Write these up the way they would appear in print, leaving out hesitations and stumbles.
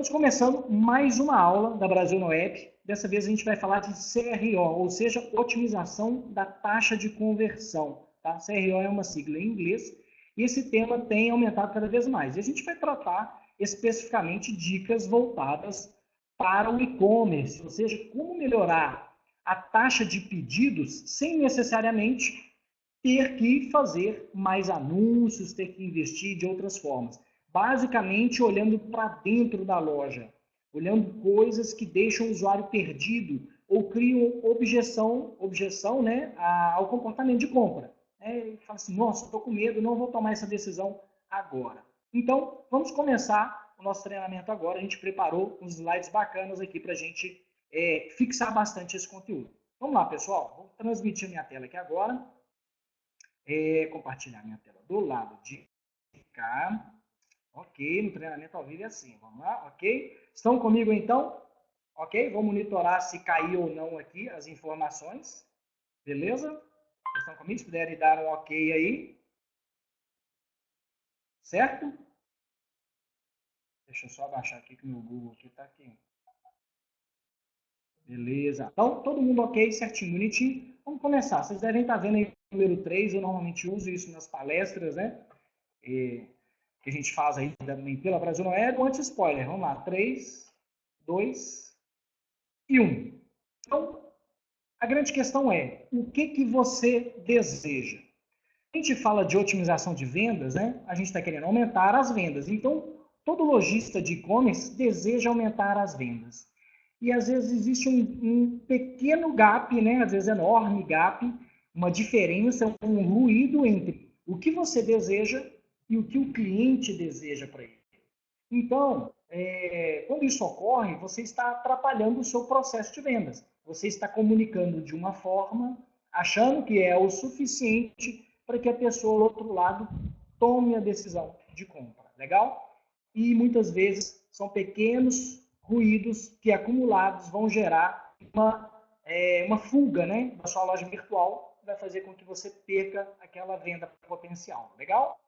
Estamos começando mais uma aula da Brasil no App. Dessa vez a gente vai falar de CRO, ou seja, otimização da taxa de conversão. Tá? CRO é uma sigla em inglês e esse tema tem aumentado cada vez mais. E a gente vai tratar especificamente dicas voltadas para o e-commerce, ou seja, como melhorar a taxa de pedidos sem necessariamente ter que fazer mais anúncios, ter que investir de outras formas. Basicamente, olhando para dentro da loja, olhando coisas que deixam o usuário perdido ou criam objeção, né, ao comportamento de compra. Ele fala assim, nossa, estou com medo, não vou tomar essa decisão agora. Então, vamos começar o nosso treinamento agora. A gente preparou uns slides bacanas aqui para a gente fixar bastante esse conteúdo. Vamos lá, pessoal. Vou transmitir minha tela aqui agora. Compartilhar minha tela do lado de cá. Ok, no treinamento ao vivo é assim. Vamos lá, ok? Estão comigo então? Ok? Vou monitorar se caiu ou não aqui as informações. Beleza? Estão comigo? Se puderem dar um ok aí. Certo? Deixa eu só abaixar aqui que o meu Google está aqui. Beleza. Então, todo mundo ok, certinho, bonitinho. Vamos começar. Vocês devem estar vendo aí o número 3. Eu normalmente uso isso nas palestras, né? Que a gente faz aí também pela Brasil não é, anti-spoiler. Vamos lá, 3, 2 e 1. Então, a grande questão é, o que você deseja? A gente fala de otimização de vendas, né? A gente está querendo aumentar as vendas. Então, todo lojista de e-commerce deseja aumentar as vendas. E às vezes existe um pequeno gap, né? Às vezes enorme gap, uma diferença, um ruído entre o que você deseja e o que o cliente deseja para ele. Então, quando isso ocorre, você está atrapalhando o seu processo de vendas. Você está comunicando de uma forma, achando que é o suficiente para que a pessoa do outro lado tome a decisão de compra. Legal? E muitas vezes são pequenos ruídos que acumulados vão gerar uma fuga, né, da sua loja virtual, que vai fazer com que você perca aquela venda potencial. Legal?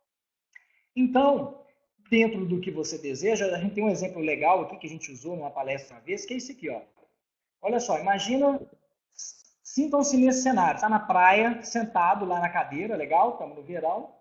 Então, dentro do que você deseja, a gente tem um exemplo legal aqui que a gente usou numa palestra uma vez, que é esse aqui, ó. Olha só, imagina, sintam-se nesse cenário, está na praia, sentado lá na cadeira, legal, estamos no verão,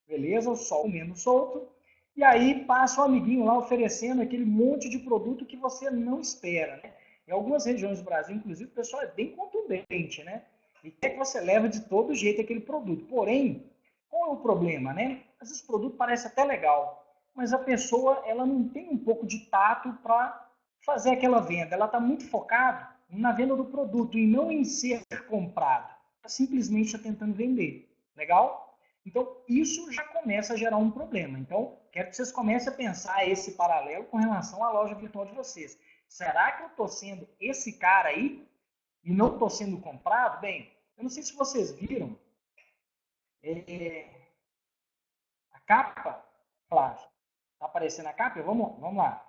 beleza, o sol menos solto, e aí passa um amiguinho lá oferecendo aquele monte de produto que você não espera, né? Em algumas regiões do Brasil, inclusive, o pessoal é bem contundente, né? E quer que você leve de todo jeito aquele produto. Porém, qual é o problema, né? Às vezes o produto parece até legal, mas a pessoa ela não tem um pouco de tato para fazer aquela venda. Ela está muito focada na venda do produto e não em ser comprado. Ela simplesmente está tentando vender. Legal? Então, isso já começa a gerar um problema. Então, quero que vocês comecem a pensar esse paralelo com relação à loja virtual de vocês. Será que eu estou sendo esse cara aí e não estou sendo comprado? Bem, eu não sei se vocês viram, a capa, claro, está aparecendo a capa? Vamos lá.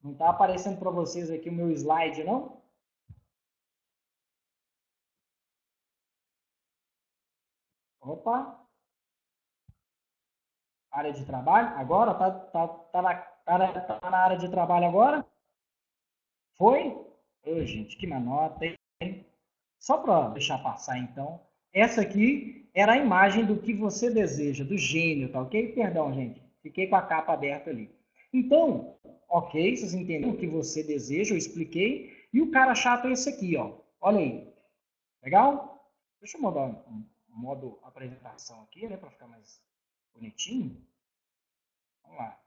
Não está aparecendo para vocês aqui o meu slide, não? Opa. Área de trabalho? Agora? Tá na área de trabalho agora? Foi? Ô, gente, que manota, hein? Só para deixar passar, então. Essa aqui era a imagem do que você deseja, do gênio, tá ok? Perdão, gente. Fiquei com a capa aberta ali. Então, ok, vocês entenderam o que você deseja, eu expliquei. E o cara chato é esse aqui, ó. Olha aí. Legal? Deixa eu mudar um modo apresentação aqui, né, para ficar mais bonitinho. Vamos lá.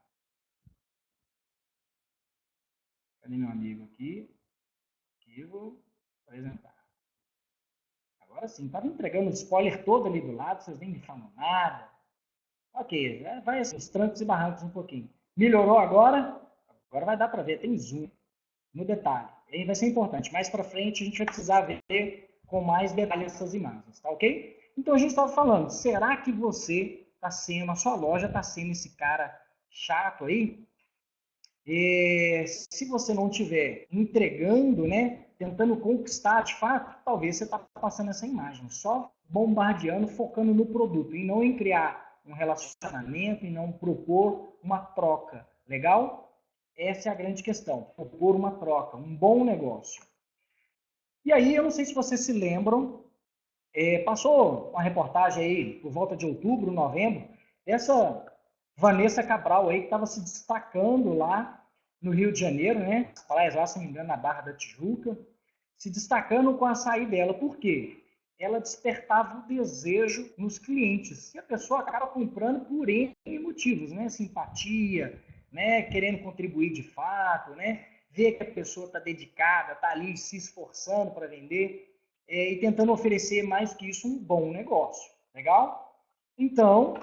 Cadê meu amigo aqui? Aqui eu vou apresentar. Agora sim, estava entregando o spoiler todo ali do lado, vocês nem me falam nada. Ok, vai assim, os trancos e barrancos um pouquinho. Melhorou agora? Agora vai dar para ver, tem zoom no detalhe. Aí vai ser importante. Mais para frente a gente vai precisar ver com mais detalhes essas imagens, tá ok? Então a gente estava falando, será que você está sendo, a sua loja está sendo esse cara chato aí? Se você não estiver entregando, né, tentando conquistar de fato, talvez você está passando essa imagem, só bombardeando, focando no produto e não em criar um relacionamento e não propor uma troca. Legal? Essa é a grande questão. Propor uma troca, um bom negócio. E aí, eu não sei se vocês se lembram, passou uma reportagem aí por volta de outubro, novembro, dessa Vanessa Cabral aí que estava se destacando lá no Rio de Janeiro, né? As praias lá, se não me engano, na Barra da Tijuca, se destacando com a açaí dela. Por quê? Ela despertava o desejo nos clientes. E a pessoa acaba comprando por N motivos, né? Simpatia, né? Querendo contribuir de fato, né? Ver que a pessoa está dedicada, está ali se esforçando para vender e tentando oferecer mais que isso um bom negócio. Legal? Então,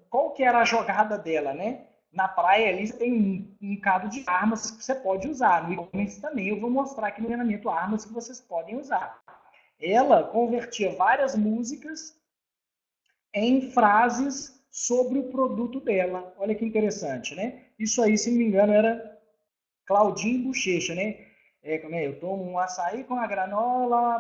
qual que era a jogada dela, né? Na praia ali você tem um cado de armas que você pode usar. No e-commerce também eu vou mostrar aqui no treinamento armas que vocês podem usar. Ela convertia várias músicas em frases sobre o produto dela. Olha que interessante, né? Isso aí, se não me engano, era Claudinho Bochecha, né? Eu tomo um açaí com a granola,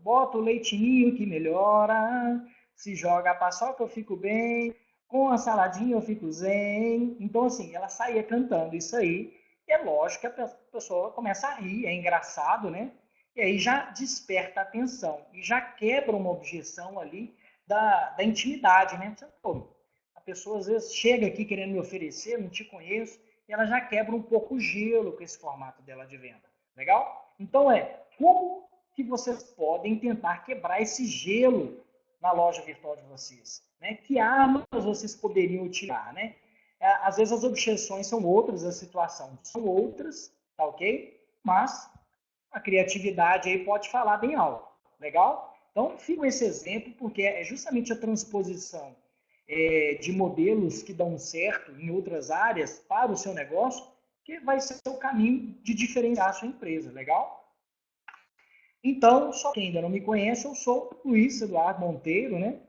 boto o leitinho que melhora, se joga a paçoca eu fico bem, com a saladinha eu fico zen. Então, assim, ela saía cantando isso aí, e é lógico que a pessoa começa a rir, é engraçado, né? E aí já desperta a atenção, e já quebra uma objeção ali da intimidade, né? Pô, a pessoa às vezes chega aqui querendo me oferecer, não te conheço, e ela já quebra um pouco o gelo com esse formato dela de venda. Legal? Então como que vocês podem tentar quebrar esse gelo na loja virtual de vocês? Né? Que armas vocês poderiam utilizar? Né? Às vezes as objeções são outras, a situação são outras, tá ok? Mas a criatividade aí pode falar bem alto. Legal? Então, fica esse exemplo, porque é justamente a transposição de modelos que dão certo em outras áreas para o seu negócio, que vai ser o caminho de diferenciar a sua empresa, legal? Então, só quem ainda não me conhece, eu sou Luiz Eduardo Monteiro, né?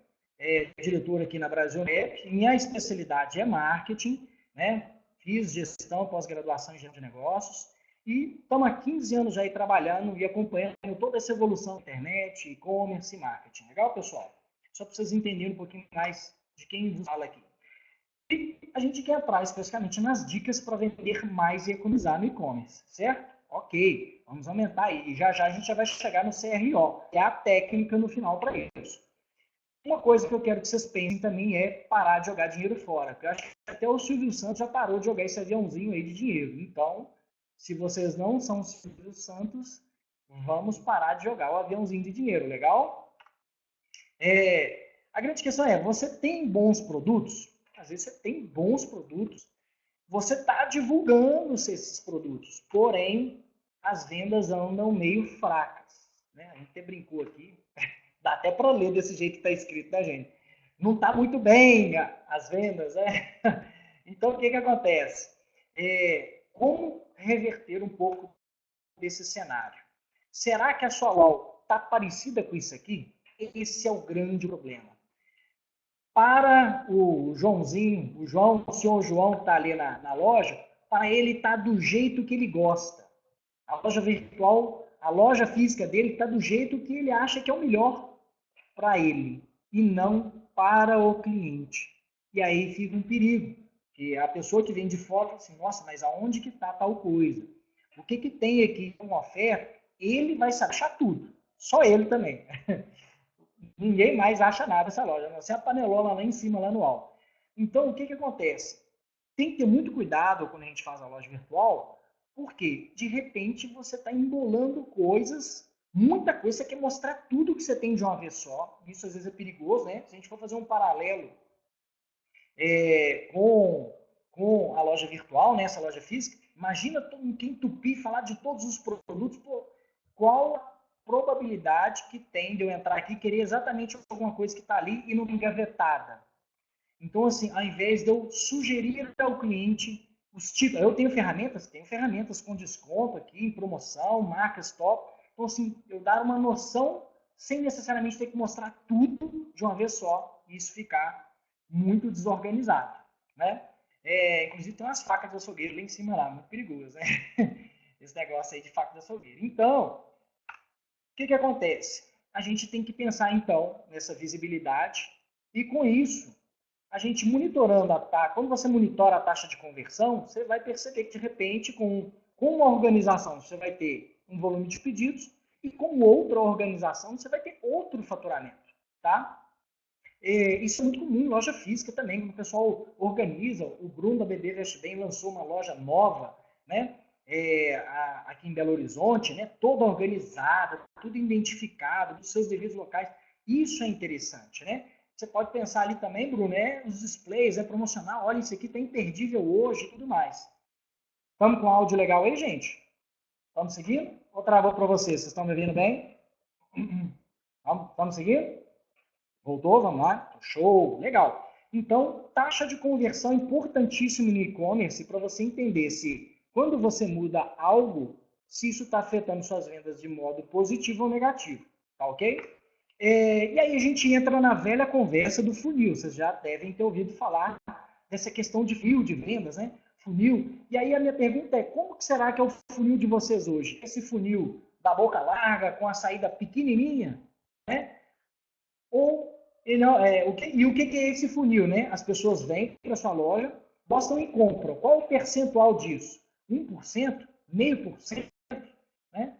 Diretor aqui na Brasilnet. Minha especialidade é marketing, né? Fiz gestão, pós-graduação em gestão de negócios e estamos há 15 anos já aí trabalhando e acompanhando toda essa evolução da internet, e-commerce e marketing. Legal, pessoal? Só para vocês entenderem um pouquinho mais de quem vos fala aqui. E a gente quer entrar especificamente nas dicas para vender mais e economizar no e-commerce, certo? Ok, vamos aumentar aí. E já já a gente já vai chegar no CRO, que é a técnica no final para isso. Uma coisa que eu quero que vocês pensem também é parar de jogar dinheiro fora. Porque eu acho que até o Silvio Santos já parou de jogar esse aviãozinho aí de dinheiro. Então, se vocês não são o Silvio Santos, vamos parar de jogar o aviãozinho de dinheiro, legal? A grande questão é, você tem bons produtos? Às vezes você tem bons produtos, você está divulgando esses produtos, porém as vendas andam meio fracas. Né? A gente até brincou aqui, dá até para ler desse jeito que está escrito da gente. Não está muito bem as vendas, né? Então o que acontece? Como reverter um pouco desse cenário? Será que a sua LOL está parecida com isso aqui? Esse é o grande problema. Para o Joãozinho, o senhor João que está ali na loja, para ele está do jeito que ele gosta. A loja virtual, a loja física dele está do jeito que ele acha que é o melhor para ele e não para o cliente. E aí fica um perigo, que a pessoa que vem de fora fala assim, nossa, mas aonde que está tal coisa? O que tem aqui como oferta? Ele vai saber achar tudo, só ele também. Ninguém mais acha nada nessa loja, a não ser a panelona lá em cima, lá no alto. Então, o que acontece? Tem que ter muito cuidado quando a gente faz a loja virtual, porque, de repente, você está embolando coisas, muita coisa, você quer mostrar tudo que você tem de uma vez só. Isso, às vezes, é perigoso, né? Se a gente for fazer um paralelo com a loja virtual, né, essa loja física, imagina quem entupir e falar de todos os produtos, pô, qual a probabilidade que tem de eu entrar aqui e querer exatamente alguma coisa que está ali e não engavetada. Então, assim, ao invés de eu sugerir ao cliente os tipos, eu tenho ferramentas com desconto aqui, em promoção, marcas top. Então, assim, eu dar uma noção sem necessariamente ter que mostrar tudo de uma vez só e isso ficar muito desorganizado, né? Inclusive tem umas facas de açougueiro lá em cima lá, muito perigosas, né? Esse negócio aí de faca de açougueiro. Então, o que acontece? A gente tem que pensar, então, nessa visibilidade e, com isso, a gente monitorando a taxa, quando você monitora a taxa de conversão, você vai perceber que, de repente, com uma organização, você vai ter um volume de pedidos e com outra organização, você vai ter outro faturamento, tá? Isso é muito comum em loja física também, quando o pessoal organiza. O Bruno da BB Veste Bem lançou uma loja nova, né? Aqui em Belo Horizonte, né? Toda organizada, tudo identificado, dos seus devidos locais. Isso é interessante, né? Você pode pensar ali também, Bruno, os displays, promocional. Olha, isso aqui está imperdível hoje e tudo mais. Estamos com áudio legal aí, gente? Vamos seguindo? Ou travou para vocês? Vocês estão me ouvindo bem? Vamos seguir? Voltou? Vamos lá? Show! Legal! Então, taxa de conversão importantíssimo no e-commerce para você entender se, quando você muda algo, se isso está afetando suas vendas de modo positivo ou negativo. Tá ok? E aí a gente entra na velha conversa do funil. Vocês já devem ter ouvido falar dessa questão de funil de vendas, né? Funil. E aí a minha pergunta é, como que será que é o funil de vocês hoje? Esse funil da boca larga, com a saída pequenininha, né? Ou, o que é esse funil, né? As pessoas vêm para a sua loja, gostam e compram. Qual o percentual disso? 1%? 0,5%? Né?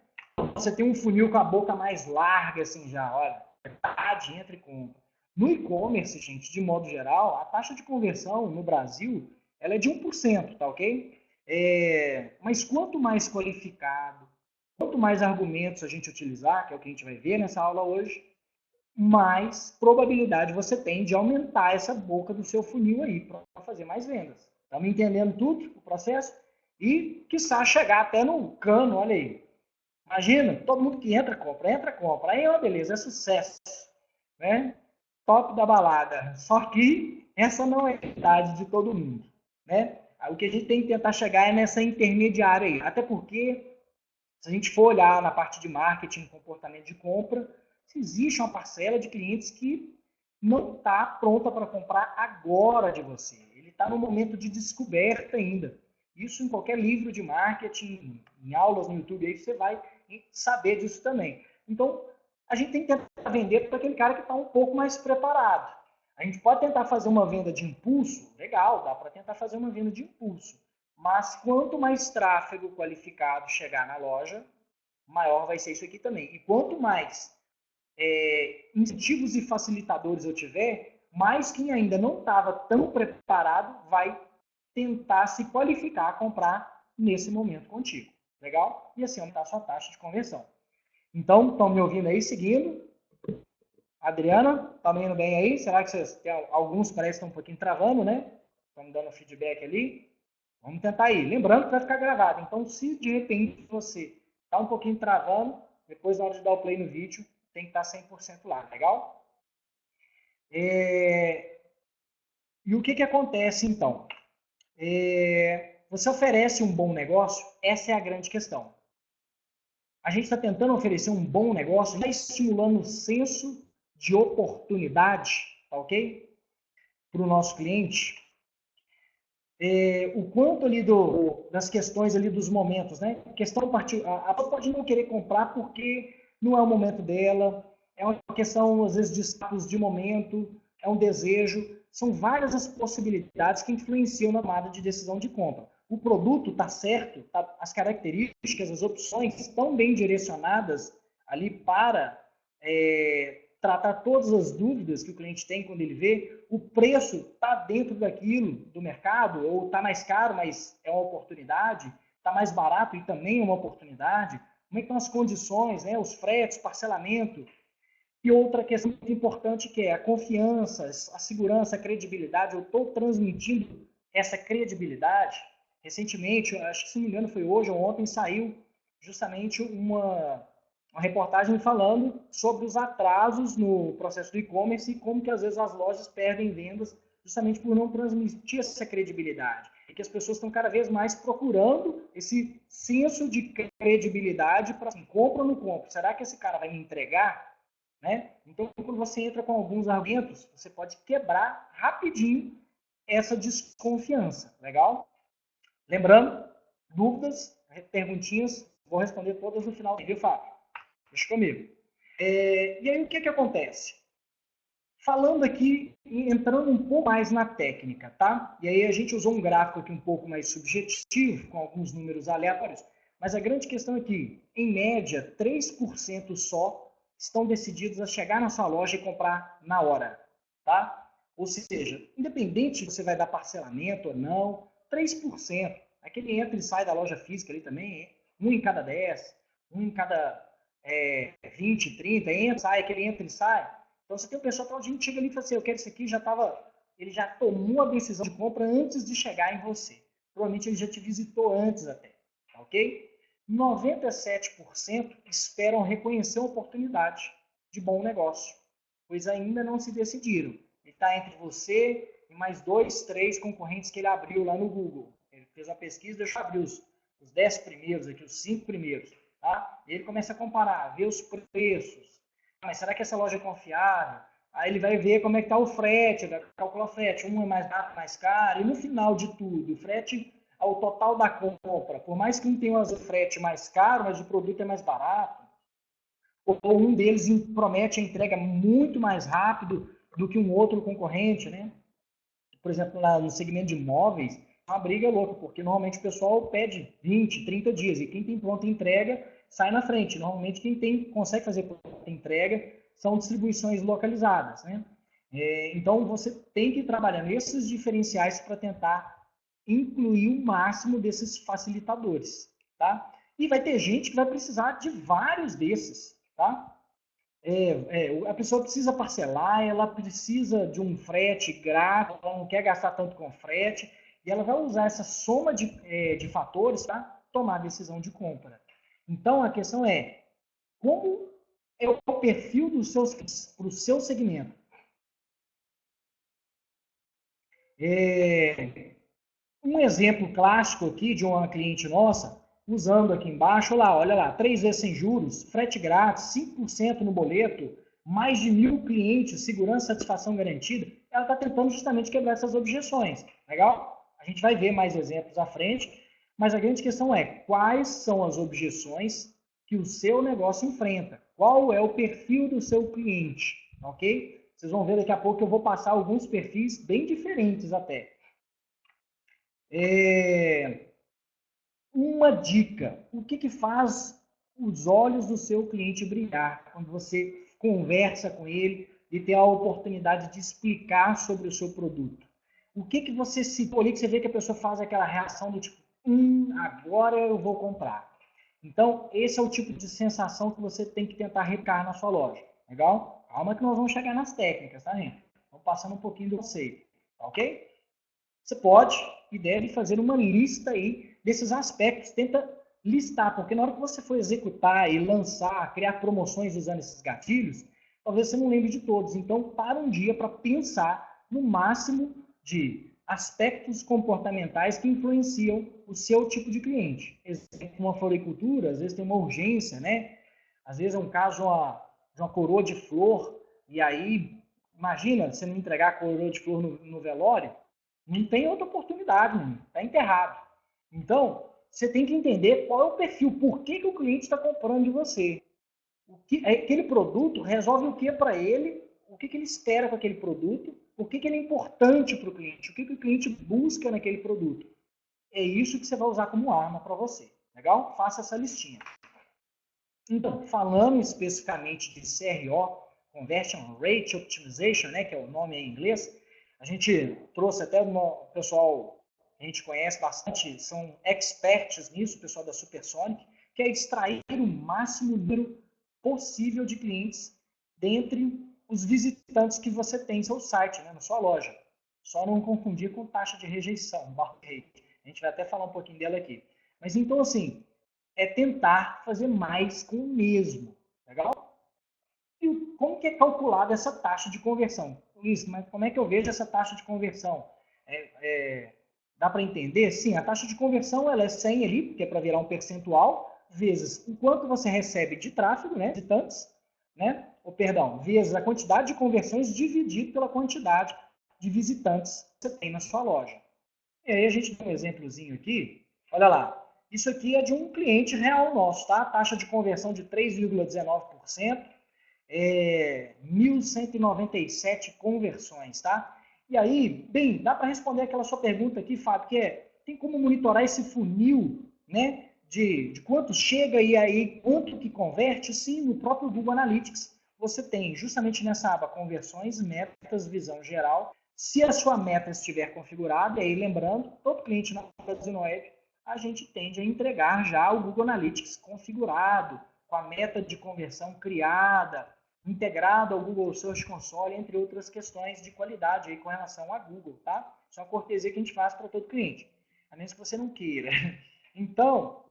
Você tem um funil com a boca mais larga, assim, já, olha, metade entra e compra. No e-commerce, gente, de modo geral, a taxa de conversão no Brasil, ela é de 1%, tá ok? Mas quanto mais qualificado, quanto mais argumentos a gente utilizar, que é o que a gente vai ver nessa aula hoje, mais probabilidade você tem de aumentar essa boca do seu funil aí para fazer mais vendas. Estamos entendendo tudo, o processo? E, quiçá, chegar até no cano, olha aí. Imagina, todo mundo que entra, compra. Aí, ó, beleza, é sucesso. Né? Top da balada. Só que essa não é a idade de todo mundo. Né? O que a gente tem que tentar chegar é nessa intermediária aí. Até porque, se a gente for olhar na parte de marketing, comportamento de compra, existe uma parcela de clientes que não está pronta para comprar agora de você. Ele está no momento de descoberta ainda. Isso em qualquer livro de marketing, em aulas no YouTube, aí você vai saber disso também. Então, a gente tem que tentar vender para aquele cara que está um pouco mais preparado. A gente pode tentar fazer uma venda de impulso, legal, dá para tentar fazer uma venda de impulso. Mas quanto mais tráfego qualificado chegar na loja, maior vai ser isso aqui também. E quanto mais incentivos e facilitadores eu tiver, mais quem ainda não estava tão preparado vai tentar se qualificar a comprar nesse momento contigo. Legal? E assim aumentar a sua taxa de conversão. Então, estão me ouvindo aí, seguindo? Adriana, tá me indo bem aí? Será que vocês tem alguns parece que estão um pouquinho travando, né? Estão me dando feedback ali. Vamos tentar aí. Lembrando que vai ficar gravado. Então, se de repente você está um pouquinho travando, depois na hora de dar o play no vídeo, tem que estar 100% lá. Legal? E o que acontece então? Você oferece um bom negócio? Essa é a grande questão. A gente está tentando oferecer um bom negócio, já estimulando o senso de oportunidade, tá ok? Para o nosso cliente. O quanto ali das questões ali dos momentos, né? A pessoa pode não querer comprar porque não é o momento dela, é uma questão, às vezes, de status de momento, é um desejo. São várias as possibilidades que influenciam na tomada de decisão de compra. O produto está certo, as características, as opções estão bem direcionadas ali para tratar todas as dúvidas que o cliente tem quando ele vê, o preço está dentro daquilo do mercado, ou está mais caro, mas é uma oportunidade, está mais barato e também é uma oportunidade, como é que estão as condições, né, os fretes, parcelamento, e outra questão muito importante que é a confiança, a segurança, a credibilidade, eu estou transmitindo essa credibilidade. Recentemente, acho que se não me engano foi hoje ou ontem, saiu justamente uma reportagem falando sobre os atrasos no processo do e-commerce e como que às vezes as lojas perdem vendas justamente por não transmitir essa credibilidade. E que as pessoas estão cada vez mais procurando esse senso de credibilidade para assim, compra ou não compra? Será que esse cara vai me entregar? Né? Então, quando você entra com alguns argumentos, você pode quebrar rapidinho essa desconfiança. Legal? Lembrando, dúvidas, perguntinhas, vou responder todas no final, viu, Fábio? Deixa comigo. E aí, o que acontece? Falando aqui, entrando um pouco mais na técnica, tá? E aí a gente usou um gráfico aqui um pouco mais subjetivo, com alguns números aleatórios, mas a grande questão é que, em média, 3% só estão decididos a chegar na sua loja e comprar na hora, tá? Ou seja, independente se você vai dar parcelamento ou não, 3%. Aquele entra e sai da loja física ali também, um em cada 10, um em cada 20, 30, entra, sai, aquele entra e sai. Então você tem um pessoal que a gente chega ali e fala assim, eu quero isso aqui, ele já tomou a decisão de compra antes de chegar em você. Provavelmente ele já te visitou antes até, ok? 97% esperam reconhecer uma oportunidade de bom negócio, pois ainda não se decidiram. Ele está entre você e mais 2, 3 concorrentes que ele abriu lá no Google. Ele fez uma pesquisa, deixou abrir os 10 primeiros aqui, os 5 primeiros. Tá? E ele começa a comparar, ver os preços. Mas será que essa loja é confiável? Aí ele vai ver como é que está o frete, vai calcular o frete. Um é mais barato, mais caro. E no final de tudo, o frete ao total da compra, por mais que um tenha o frete mais caro, mas o produto é mais barato, ou um deles promete a entrega muito mais rápido do que um outro concorrente, né? Por exemplo, no segmento de imóveis, é uma briga louca, porque normalmente o pessoal pede 20, 30 dias, e quem tem pronta entrega sai na frente. Normalmente quem consegue fazer pronta entrega são distribuições localizadas, né? Então você tem que trabalhar nesses diferenciais para tentar incluir o máximo desses facilitadores, tá? E vai ter gente que vai precisar de vários desses, tá? A pessoa precisa parcelar, ela precisa de um frete grátis, ela não quer gastar tanto com frete, e ela vai usar essa soma de fatores para tomar a decisão de compra. Então, a questão é, como é o perfil para o seu segmento? Um exemplo clássico aqui de uma cliente nossa, usando aqui embaixo, olha lá, 3 vezes sem juros, frete grátis, 5% no boleto, mais de 1.000 clientes, segurança e satisfação garantida. Ela está tentando justamente quebrar essas objeções. Legal? A gente vai ver mais exemplos à frente, mas a grande questão é quais são as objeções que o seu negócio enfrenta. Qual é o perfil do seu cliente, ok? Vocês vão ver daqui a pouco que eu vou passar alguns perfis bem diferentes até. Uma dica, o que faz os olhos do seu cliente brilhar quando você conversa com ele e tem a oportunidade de explicar sobre o seu produto? O que você citou ali que você vê que a pessoa faz aquela reação do tipo, agora eu vou comprar. Então, esse é o tipo de sensação que você tem que tentar replicar na sua loja. Legal? Calma que nós vamos chegar nas técnicas, tá, gente? Vamos passando um pouquinho do conceito, tá ok? Você pode e deve fazer uma lista aí desses aspectos. Tenta listar, porque na hora que você for executar e lançar, criar promoções usando esses gatilhos, talvez você não lembre de todos. Então, para um dia para pensar no máximo de aspectos comportamentais que influenciam o seu tipo de cliente. Exemplo, uma floricultura, às vezes tem uma urgência, né? Às vezes é um caso de uma coroa de flor, e aí, imagina, você não entregar a coroa de flor no velório, não tem outra oportunidade, está enterrado. Então, você tem que entender qual é o perfil, por que o cliente está comprando de você. Aquele produto resolve o que para ele, o que ele espera com aquele produto, por que ele é importante para o cliente, o que o cliente busca naquele produto. É isso que você vai usar como arma para você. Legal? Faça essa listinha. Então, falando especificamente de CRO, Conversion Rate Optimization, né, que é o nome em inglês, a gente trouxe até o pessoal que a gente conhece bastante, são experts nisso, o pessoal da Supersonic, que é extrair o máximo número possível de clientes dentre os visitantes que você tem em seu site, né, na sua loja. Só não confundir com taxa de rejeição, barra rate. A gente vai até falar um pouquinho dela aqui. Mas então, assim, é tentar fazer mais com o mesmo. Legal? E como que é calculada essa taxa de conversão? Luiz, mas como é que eu vejo essa taxa de conversão? Dá para entender? Sim, a taxa de conversão ela é 100 ali, porque é para virar um percentual, vezes o quanto você recebe de tráfego, né, visitantes, né? Vezes a quantidade de conversões dividido pela quantidade de visitantes que você tem na sua loja. E aí a gente tem um exemplozinho aqui, olha lá. Isso aqui é de um cliente real nosso, tá? Taxa de conversão de 3,19%. 1.197 conversões, tá? E aí, bem, dá para responder aquela sua pergunta aqui, Fábio, que é, tem como monitorar esse funil, né, de quanto chega e aí quanto que converte? Sim, no próprio Google Analytics você tem, justamente nessa aba conversões, metas, visão geral. Se a sua meta estiver configurada, e aí lembrando, todo cliente na Brasil Web, a gente tende a entregar já o Google Analytics configurado, com a meta de conversão criada, integrado ao Google Search Console, entre outras questões de qualidade aí com relação a Google, tá? Isso é uma cortesia que a gente faz para todo cliente, a menos que você não queira. Então,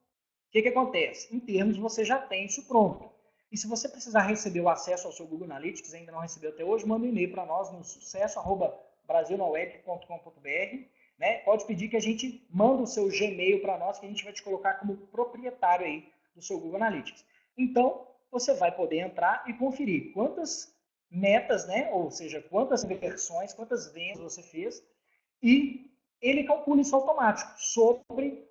o que acontece? Em termos, você já tem isso pronto. E se você precisar receber o acesso ao seu Google Analytics, ainda não recebeu até hoje, manda um e-mail para nós no sucesso@brasilnaweb.com.br, né? Pode pedir que a gente manda o seu Gmail para nós, que a gente vai te colocar como proprietário aí do seu Google Analytics. Então, você vai poder entrar e conferir quantas metas, né? Ou seja, quantas conversões, quantas vendas você fez, e ele calcula isso automático sobre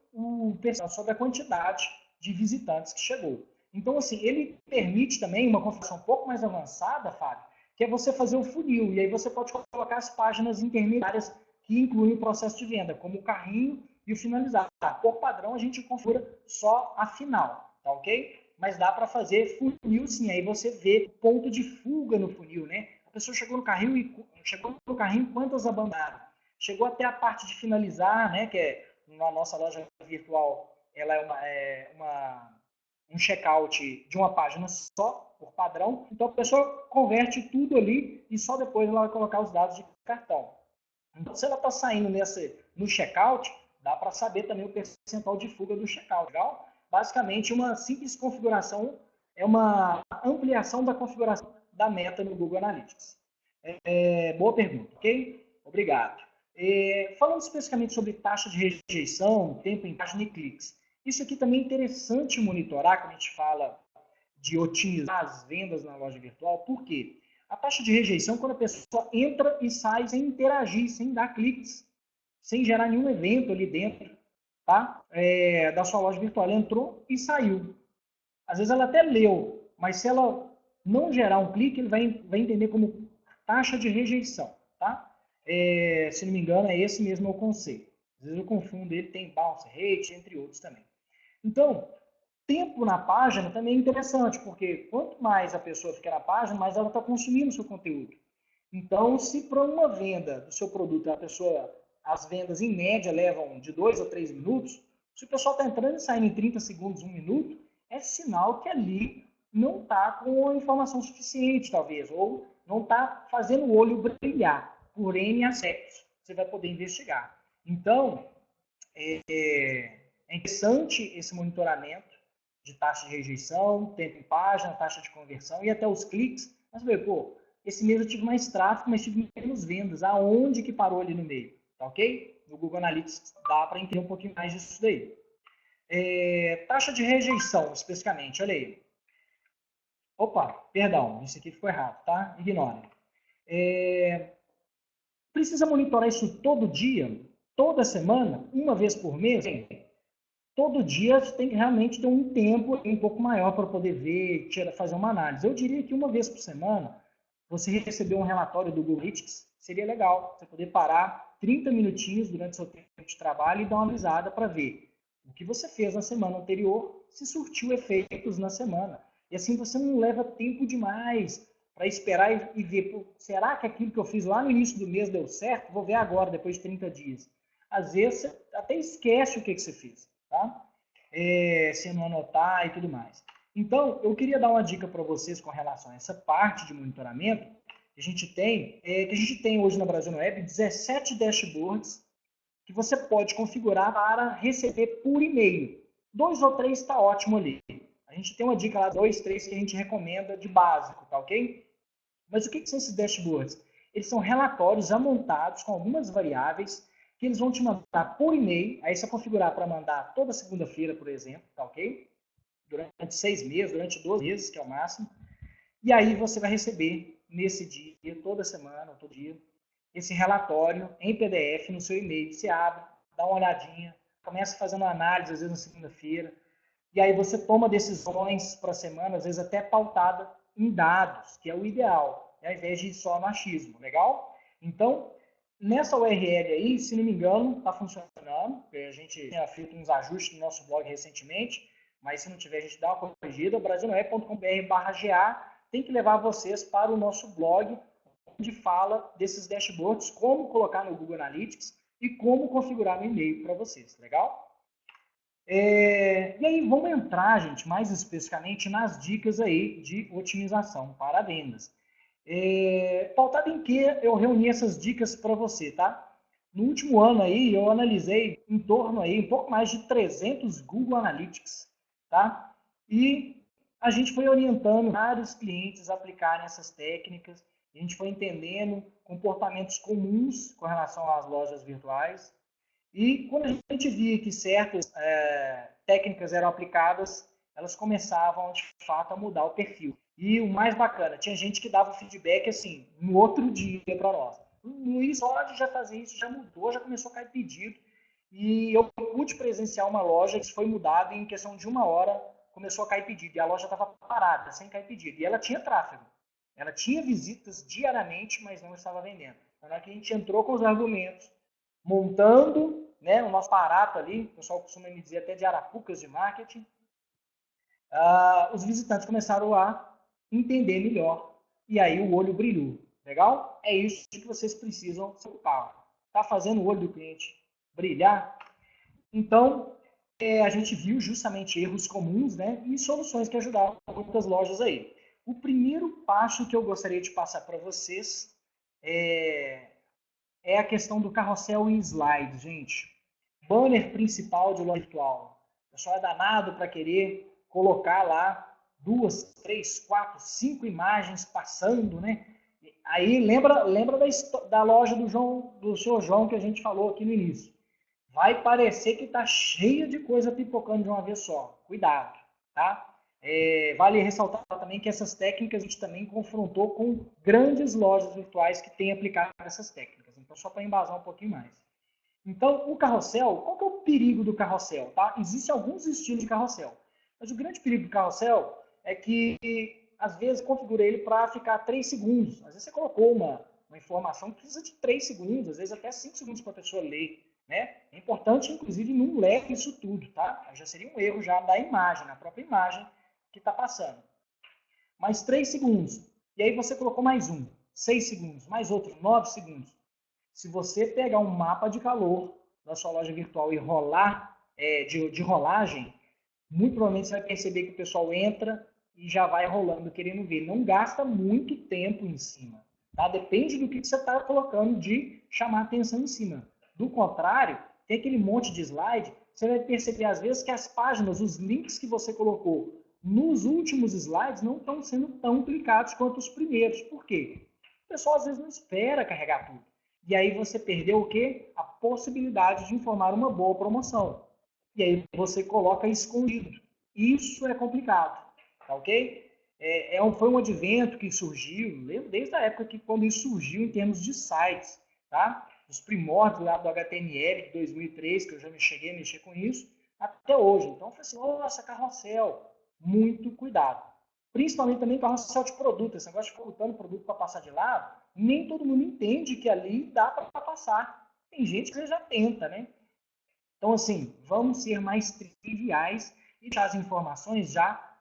sobre a quantidade de visitantes que chegou. Então, assim, ele permite também uma configuração um pouco mais avançada, Fábio, que é você fazer o funil, e aí você pode colocar as páginas intermediárias que incluem o processo de venda, como o carrinho e o finalizar. Por padrão, a gente configura só a final, tá ok? Mas dá para fazer funil sim, aí você vê ponto de fuga no funil, né? A pessoa chegou no carrinho, quantas abandonaram? Chegou até a parte de finalizar, né, que é na nossa loja virtual, ela é um checkout de uma página só, por padrão. Então a pessoa converte tudo ali e só depois ela vai colocar os dados de cartão. Então, se ela está saindo no checkout, dá para saber também o percentual de fuga do checkout. Legal? Basicamente, uma simples configuração é uma ampliação da configuração da meta no Google Analytics. Boa pergunta, ok? Obrigado. Falando especificamente sobre taxa de rejeição, tempo em página e cliques, isso aqui também é interessante monitorar quando a gente fala de otimizar as vendas na loja virtual. Por quê? A taxa de rejeição, quando a pessoa entra e sai sem interagir, sem dar cliques, sem gerar nenhum evento ali dentro, tá? Da sua loja virtual. Ela entrou e saiu. Às vezes ela até leu, mas se ela não gerar um clique, ele vai entender como taxa de rejeição, tá? Se não me engano, é esse mesmo o conceito. Às vezes eu confundo ele, tem bounce rate, entre outros também. Então, tempo na página também é interessante, porque quanto mais a pessoa fica na página, mais ela está consumindo o seu conteúdo. Então, se para uma venda do seu produto as vendas em média levam de 2 a 3 minutos, se o pessoal está entrando e saindo em 30 segundos, 1 minuto, é sinal que ali não está com a informação suficiente, talvez, ou não está fazendo o olho brilhar por N aspectos. Você vai poder investigar. Então, é interessante esse monitoramento de taxa de rejeição, tempo em página, taxa de conversão e até os cliques. Mas, pô, esse mês eu tive mais tráfego, mas tive menos vendas. Aonde que parou ali no meio? Tá ok? No Google Analytics dá para entender um pouquinho mais disso daí. Taxa de rejeição, especificamente, olha aí. Opa, perdão, isso aqui ficou errado, tá? Ignore. Precisa monitorar isso todo dia? Toda semana? Uma vez por mês? Todo dia você tem que realmente ter um tempo um pouco maior para poder ver, fazer uma análise. Eu diria que uma vez por semana, você receber um relatório do Google Analytics, seria legal. Você poder parar 30 minutinhos durante o seu tempo de trabalho e dar uma analisada para ver o que você fez na semana anterior, se surtiu efeitos na semana. E assim você não leva tempo demais para esperar e ver, pô, será que aquilo que eu fiz lá no início do mês deu certo? Vou ver agora, depois de 30 dias. Às vezes você até esquece o que você fez, tá? Se não anotar e tudo mais. Então, eu queria dar uma dica para vocês com relação a essa parte de monitoramento que a gente tem hoje na Brasil Web 17 dashboards que você pode configurar para receber por e-mail. 2 ou 3 está ótimo ali. A gente tem uma dica lá, 2, 3 que a gente recomenda de básico, tá ok? Mas o que são esses dashboards? Eles são relatórios amontados com algumas variáveis que eles vão te mandar por e-mail. Aí você configurar para mandar toda segunda-feira, por exemplo, tá ok? Durante 6 meses, durante 12 meses, que é o máximo. E aí você vai receber nesse dia, toda semana, todo dia, esse relatório em PDF no seu e-mail. Você abre, dá uma olhadinha, começa fazendo uma análise, às vezes na segunda-feira, e aí você toma decisões para a semana, às vezes até pautada em dados, que é o ideal, ao invés de ir só no achismo, legal? Então, nessa URL aí, se não me engano, está funcionando. A gente tinha feito uns ajustes no nosso blog recentemente, mas se não tiver, a gente dá uma corrigida. brasilnoe.com.br/ga tem que levar vocês para o nosso blog, onde fala desses dashboards, como colocar no Google Analytics e como configurar no e-mail para vocês, legal? E aí, vamos entrar, gente, mais especificamente nas dicas aí de otimização para vendas. Pautado em que eu reuni essas dicas para você, tá? No último ano aí, eu analisei em torno aí, um pouco mais de 300 Google Analytics, tá? E a gente foi orientando vários clientes a aplicarem essas técnicas, a gente foi entendendo comportamentos comuns com relação às lojas virtuais, e quando a gente via que certas técnicas eram aplicadas, elas começavam, de fato, a mudar o perfil. E o mais bacana, tinha gente que dava o feedback, assim, no outro dia para nós. Luiz, pode já fazer isso, já mudou, já começou a cair pedido. E eu pude presenciar uma loja que foi mudada e em questão de 1 hora começou a cair pedido. E a loja estava parada, sem cair pedido. E ela tinha tráfego. Ela tinha visitas diariamente, mas não estava vendendo. Então, na hora que a gente entrou com os argumentos, montando, né, o nosso aparato ali, o pessoal costuma me dizer até de arapucas de marketing, os visitantes começaram a entender melhor. E aí o olho brilhou. Legal? É isso que vocês precisam se ocupar. Está fazendo o olho do cliente brilhar? Então, a gente viu justamente erros comuns, né, e soluções que ajudaram muitas lojas aí. O primeiro passo que eu gostaria de passar para vocês é a questão do carrossel e slide, gente. Banner principal de loja virtual. O pessoal é danado para querer colocar lá 2, 3, 4, 5 imagens passando, né? Aí lembra da loja do seu João que a gente falou aqui no início. Vai parecer que está cheia de coisa pipocando de uma vez só. Cuidado, tá? Vale ressaltar também que essas técnicas a gente também confrontou com grandes lojas virtuais que têm aplicado essas técnicas. Então, só para embasar um pouquinho mais. Então, o carrossel, qual que é o perigo do carrossel? Tá? Existem alguns estilos de carrossel. Mas o grande perigo do carrossel é que, às vezes, configura ele para ficar 3 segundos. Às vezes você colocou uma informação que precisa de 3 segundos, às vezes até 5 segundos para a pessoa ler. Né? É importante, inclusive, não ler isso tudo. Tá? Já seria um erro já da imagem, na própria imagem que está passando. Mais 3 segundos. E aí você colocou mais um. 6 segundos. Mais outro. 9 segundos. Se você pegar um mapa de calor da sua loja virtual e rolar de rolagem, muito provavelmente você vai perceber que o pessoal entra e já vai rolando, querendo ver. Não gasta muito tempo em cima. Tá? Depende do que você está colocando de chamar atenção em cima. Do contrário, tem aquele monte de slide, você vai perceber às vezes que as páginas, os links que você colocou nos últimos slides não estão sendo tão clicados quanto os primeiros. Por quê? O pessoal às vezes não espera carregar tudo. E aí você perdeu o quê? A possibilidade de informar uma boa promoção. E aí você coloca escondido. Isso é complicado, tá ok? Foi um advento que surgiu, lembro desde a época que quando isso surgiu em termos de sites, tá? Os primórdios lá do HTML de 2003, que eu já cheguei a mexer com isso, até hoje. Então eu falei assim, nossa, carrossel, muito cuidado. Principalmente também carrossel de produto, esse negócio de ficar botando produto para passar de lado, nem todo mundo entende que ali dá para passar. Tem gente que já tenta, né? Então, assim, vamos ser mais triviais e deixar as informações já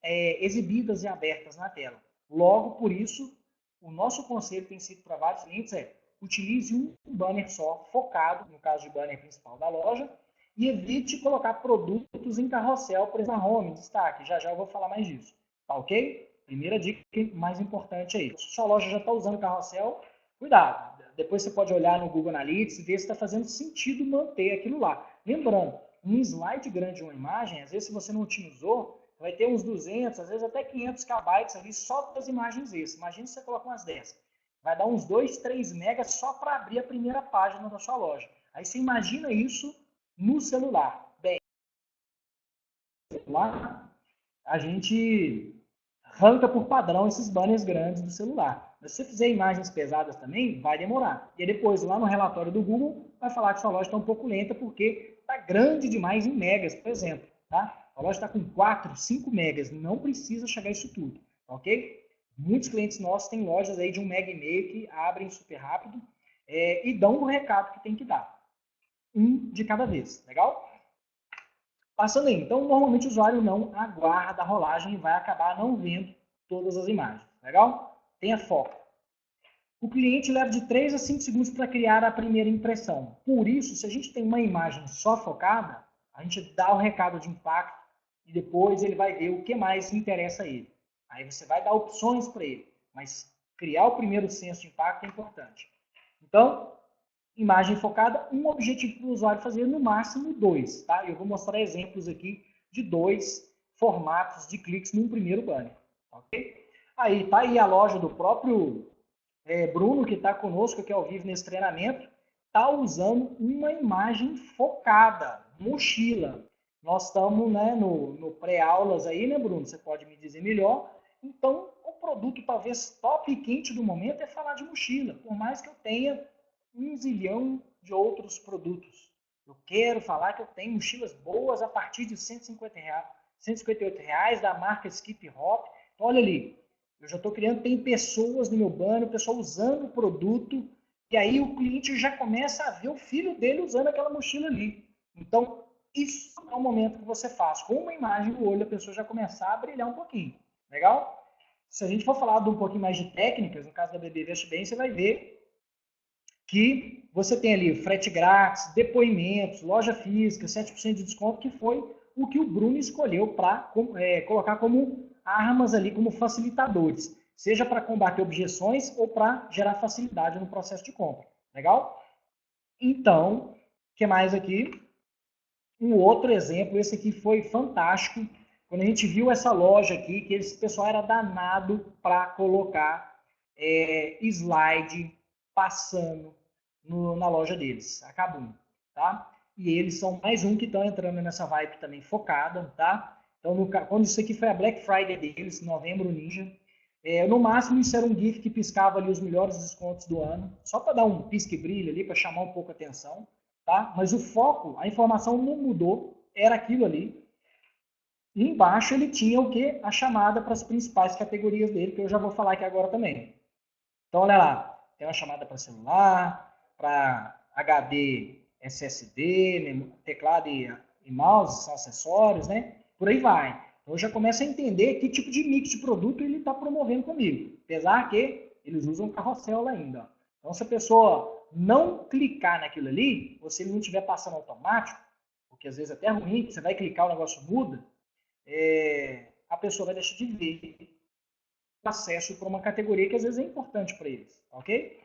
exibidas e abertas na tela. Logo, por isso, o nosso conselho tem sido para vários clientes utilize um banner só, focado, no caso de banner principal da loja, e evite colocar produtos em carrossel, por exemplo, na home, destaque. Já já eu vou falar mais disso. Tá ok? Primeira dica mais importante aí. Se sua loja já está usando carrossel, cuidado. Depois você pode olhar no Google Analytics e ver se está fazendo sentido manter aquilo lá. Lembrando, um slide grande de uma imagem, às vezes se você não otimizou, vai ter uns 200, às vezes até 500 KB ali só das imagens extras. Imagina se você coloca umas 10. Vai dar uns 2, 3 megas só para abrir a primeira página da sua loja. Aí você imagina isso no celular. Bem, no celular, a gente arranca por padrão esses banners grandes do celular. Mas se você fizer imagens pesadas também, vai demorar. E depois, lá no relatório do Google, vai falar que sua loja está um pouco lenta porque está grande demais em megas, por exemplo. Tá? A loja está com 4, 5 megas, não precisa chegar a isso tudo. ok? Muitos clientes nossos têm lojas aí de 1,5 MB que abrem super rápido e dão o recado que tem que dar. Um de cada vez, legal? Passando aí, então normalmente o usuário não aguarda a rolagem e vai acabar não vendo todas as imagens, legal? Tenha foco. O cliente leva de 3 a 5 segundos para criar a primeira impressão. Por isso, se a gente tem uma imagem só focada, a gente dá o recado de impacto e depois ele vai ver o que mais interessa a ele. Aí você vai dar opções para ele, mas criar o primeiro senso de impacto é importante. Então, imagem focada, um objetivo para o usuário fazer no máximo 2. Tá? Eu vou mostrar exemplos aqui de 2 formatos de cliques num primeiro banner. Okay? Aí tá aí a loja do próprio Bruno, que está conosco aqui ao vivo nesse treinamento, está usando uma imagem focada, mochila. Nós estamos, né, no pré-aulas aí, né, Bruno? Você pode me dizer melhor. Então, o produto talvez top e quente do momento é falar de mochila, por mais que eu tenha 1 zilhão de outros produtos. Eu quero falar que eu tenho mochilas boas a partir de R$ 158 da marca Skip Hop. Então, olha ali, eu já estou criando, tem pessoas no meu banner, o pessoal usando o produto, e aí o cliente já começa a ver o filho dele usando aquela mochila ali. Então, isso é o momento que você faz. Com uma imagem no olho, a pessoa já começar a brilhar um pouquinho. Legal? Se a gente for falar de um pouquinho mais de técnicas, no caso da BB Veste Bem, você vai ver que você tem ali frete grátis, depoimentos, loja física, 7% de desconto, que foi o que o Bruno escolheu para colocar como armas ali, como facilitadores, seja para combater objeções ou para gerar facilidade no processo de compra. Legal? Então, o que mais aqui? Um outro exemplo, esse aqui foi fantástico, quando a gente viu essa loja aqui, que esse pessoal era danado para colocar slide passando na loja deles, a Kabum, tá? E eles são mais um que estão entrando nessa vibe também focada, tá? Então, quando isso aqui foi a Black Friday deles, novembro ninja, no máximo isso era um GIF que piscava ali os melhores descontos do ano, só para dar um pisque brilho ali, para chamar um pouco a atenção, tá? Mas o foco, a informação não mudou, era aquilo ali. E embaixo ele tinha o quê? A chamada para as principais categorias dele, que eu já vou falar aqui agora também. Então, olha lá, tem uma chamada para celular, para HD SSD, teclado e mouse, são acessórios, né? Por aí vai. Então, eu já começo a entender que tipo de mix de produto ele está promovendo comigo. Apesar que eles usam carrossel lá ainda. Então, se a pessoa não clicar naquilo ali, ou se ele não estiver passando automático, porque às vezes é até ruim, você vai clicar, o negócio muda, a pessoa vai deixar de ver acesso para uma categoria que às vezes é importante para eles, ok?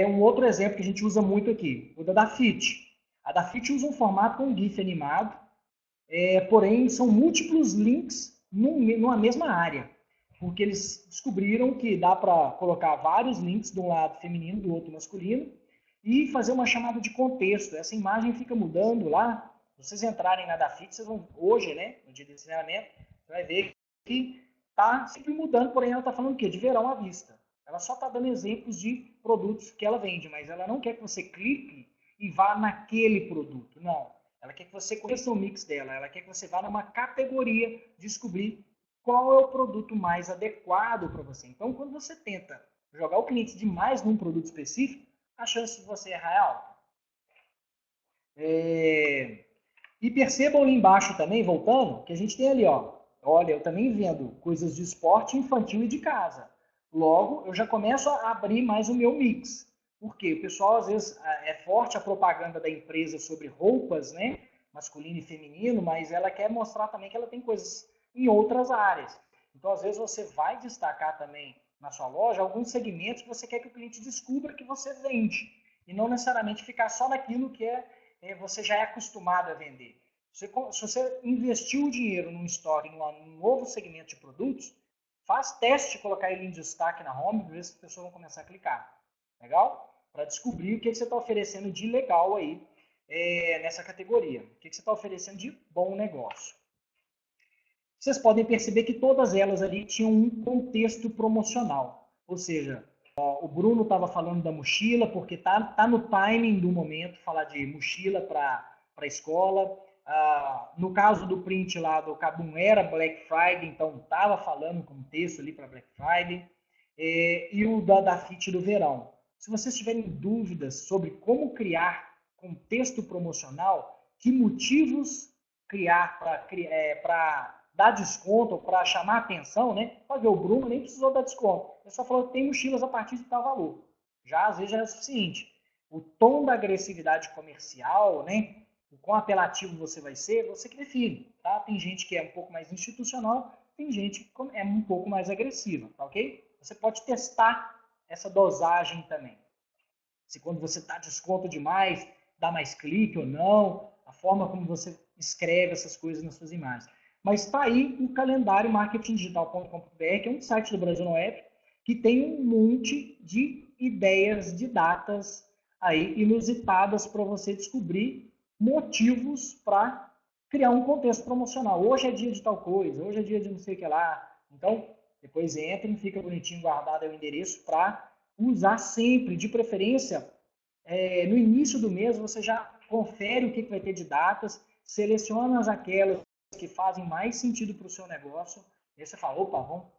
Um outro exemplo que a gente usa muito aqui, o da Dafit. A Dafit usa um formato com GIF animado, porém são múltiplos links numa mesma área, porque eles descobriram que dá para colocar vários links de um lado feminino, do outro masculino, e fazer uma chamada de contexto. Essa imagem fica mudando lá. Se vocês entrarem na Dafit, vocês vão, hoje, né, no dia de ensinamento, você vai ver que está sempre mudando, porém ela está falando o quê? De verão à vista. Ela só está dando exemplos de produtos que ela vende, mas ela não quer que você clique e vá naquele produto. Não. Ela quer que você conheça o mix dela. Ela quer que você vá numa categoria, descobrir qual é o produto mais adequado para você. Então, quando você tenta jogar o cliente demais num produto específico, a chance de você errar é alta. E percebam ali embaixo também, voltando, que a gente tem ali, ó. Olha, eu também vendo coisas de esporte infantil e de casa. Logo, eu já começo a abrir mais o meu mix. Porque o pessoal, às vezes, é forte a propaganda da empresa sobre roupas, né? Masculino e feminino, mas ela quer mostrar também que ela tem coisas em outras áreas. Então, às vezes, você vai destacar também na sua loja alguns segmentos que você quer que o cliente descubra que você vende. E não necessariamente ficar só naquilo que você já é acostumado a vender. Se você investiu o dinheiro num estoque, num novo segmento de produtos, faz teste de colocar ele em destaque na home, ver se as pessoas vão começar a clicar. Legal? Para descobrir o que você está oferecendo de legal aí nessa categoria. O que você está oferecendo de bom negócio. Vocês podem perceber que todas elas ali tinham um contexto promocional. Ou seja, o Bruno estava falando da mochila, porque tá no timing do momento falar de mochila para a escola. No caso do print lá do Kabum era Black Friday, então estava falando com texto ali para Black Friday. E o da Dafit do verão. Se vocês tiverem dúvidas sobre como criar contexto promocional, que motivos criar para dar desconto, para chamar atenção, né? Pode ver, o Bruno nem precisou dar desconto. Ele só falou que tem mochilas a partir de tal valor. Já, às vezes, já é suficiente. O tom da agressividade comercial, né? O quão apelativo você vai ser, você que define, tá? Tem gente que é um pouco mais institucional, tem gente que é um pouco mais agressiva, tá ok? Você pode testar essa dosagem também. Se quando você dá desconto demais, dá mais clique ou não, a forma como você escreve essas coisas nas suas imagens. Mas está aí o calendário marketingdigital.com.br, que é um site do Brasil no Web, que tem um monte de ideias, de datas aí inusitadas para você descobrir motivos para criar um contexto promocional. Hoje é dia de tal coisa, hoje é dia de não sei o que lá. Então, depois entrem, fica bonitinho guardado aí o endereço para usar sempre, de preferência, no início do mês você já confere o que vai ter de datas, seleciona aquelas que fazem mais sentido para o seu negócio, e aí você fala, opa,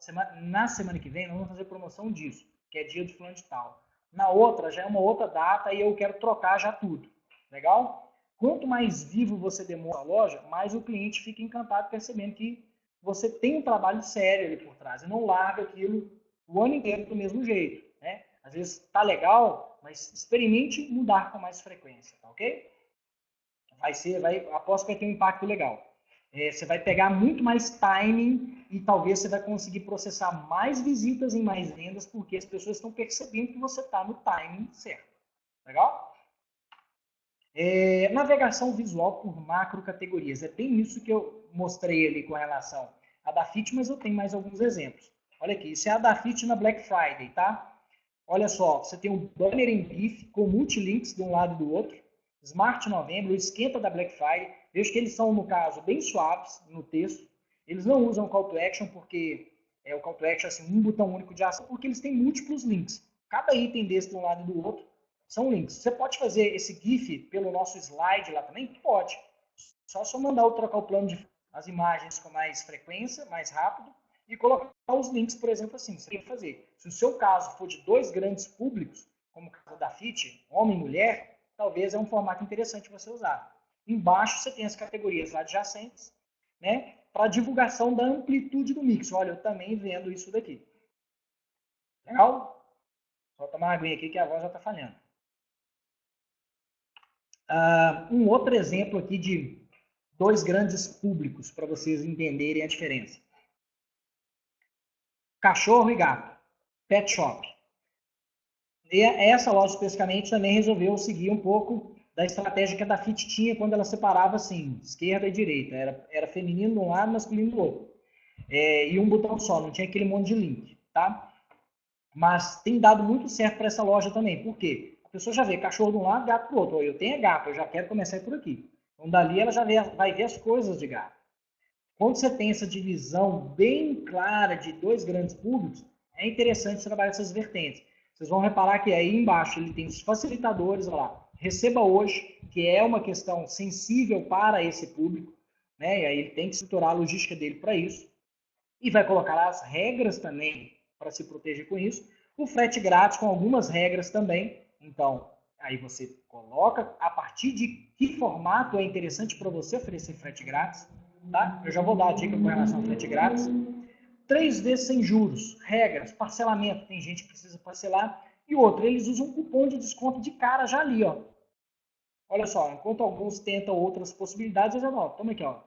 na semana que vem nós vamos fazer promoção disso, que é dia de fulano de tal. Na outra, já é uma outra data e eu quero trocar já tudo. Legal? Quanto mais vivo você demonstra a loja, mais o cliente fica encantado percebendo que você tem um trabalho sério ali por trás e não larga aquilo o ano inteiro do mesmo jeito, né? Às vezes tá legal, mas experimente mudar com mais frequência, tá ok? Aposto que vai ter um impacto legal. Você vai pegar muito mais timing e talvez você vai conseguir processar mais visitas e mais vendas porque as pessoas estão percebendo que você está no timing certo. Legal? Navegação visual por macro categorias. É bem isso que eu mostrei ali com relação à Dafit, mas eu tenho mais alguns exemplos. Olha aqui, isso é a Dafit na Black Friday, tá? Olha só, você tem um banner em GIF com multilinks de um lado e do outro, Smart Novembro, esquenta da Black Friday. Vejo que eles são, no caso, bem suaves no texto. Eles não usam call to action porque o call to action assim, um botão único de ação, porque eles têm múltiplos links. Cada item desse de um lado e do outro são links. Você pode fazer esse GIF pelo nosso slide lá também? Pode. Só mandar eu trocar o plano de as imagens com mais frequência, mais rápido, e colocar os links, por exemplo, assim. Você tem que fazer. Se o seu caso for de 2 grandes públicos, como o caso da Fit, homem e mulher, talvez é um formato interessante você usar. Embaixo você tem as categorias adjacentes, né? Para divulgação da amplitude do mix. Olha, eu também vendo isso daqui. Legal? Só tomar uma aguinha aqui que a voz já está falhando. Um outro exemplo aqui de 2 grandes públicos, para vocês entenderem a diferença. Cachorro e gato, pet shop. E essa loja especificamente também resolveu seguir um pouco da estratégia que a Dafit tinha quando ela separava assim, esquerda e direita. Era feminino de um lado, masculino do outro. E um botão só, não tinha aquele monte de link, tá? Mas tem dado muito certo para essa loja também. Por quê? A pessoa já vê cachorro de um lado, gato do outro. Eu tenho gato, eu já quero começar por aqui. Então, dali ela já vai ver as coisas de gato. Quando você tem essa divisão bem clara de 2 grandes públicos, é interessante trabalhar essas vertentes. Vocês vão reparar que aí embaixo ele tem os facilitadores, olha lá, receba hoje, que é uma questão sensível para esse público, né? E aí ele tem que estruturar a logística dele para isso. E vai colocar as regras também para se proteger com isso. O frete grátis com algumas regras também. Então, aí você coloca a partir de que formato é interessante para você oferecer frete grátis. Tá? Eu já vou dar a dica com relação ao frete grátis. 3 vezes sem juros, regras, parcelamento, tem gente que precisa parcelar. E outro, eles usam um cupom de desconto de cara já ali, ó. Olha só, enquanto alguns tentam outras possibilidades, eu já não. Toma aqui, ó.